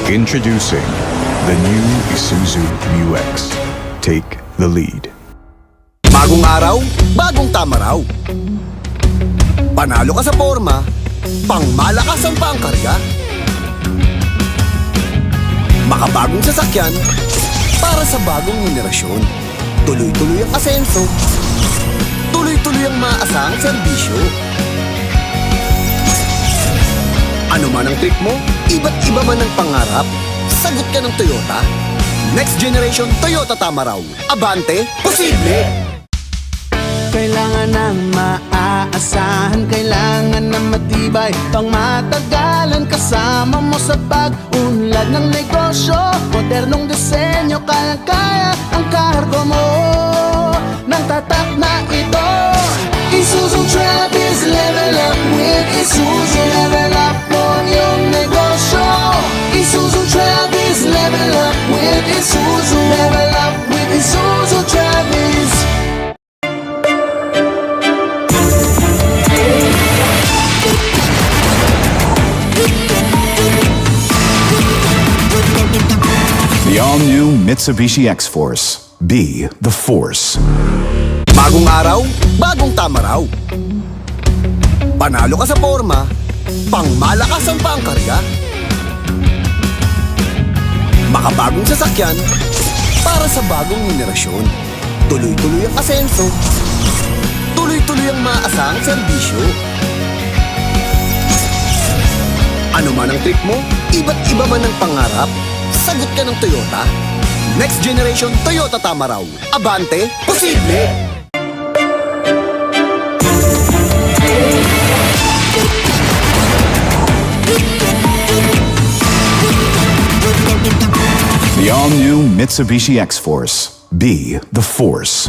Introducing the new Isuzu Mu-X. Take the lead. Bagong araw, bagong tama raw. Panalo ka sa forma, pangmalakasan pa ang karga. Makabagong sasakyan, para sa bagong henerasyon. Tuloy-tuloy ang asenso, tuloy-tuloy ang maaasahang serbisyo. Ano man ang trip mo, iba't iba man ang pangarap, sagot ka ng Toyota. Next generation Toyota Tama raw. Abante, posible! Kailangan ng maaasahan, kailangan ng matibay, pang matagalan kasama mo sa pag-unlad ng negosyo. Modernong disenyo, kaya-kaya ang kargo mo ng tatak na ito. Isuzu Travis, level up with Isuzu. Level up mo yung negosyo. Isuzu Travis, level up with Isuzu. Level up with Isuzu Travis. The all-new Mitsubishi X-Force. Be the force. Bagong araw, bagong tama raw. Panalo ka sa forma, pangmalakasan pa ang karga. Makabagong sasakyan, para sa bagong henerasyon. Tuloy-tuloy ang asenso, tuloy-tuloy ang maaasahang serbisyo. Ano man ang trip mo, iba't iba man ang pangarap, sagot ka ng Toyota. Next generation Toyota Tama raw. Abante, posible! The all-new Mitsubishi X-Force. Be the force.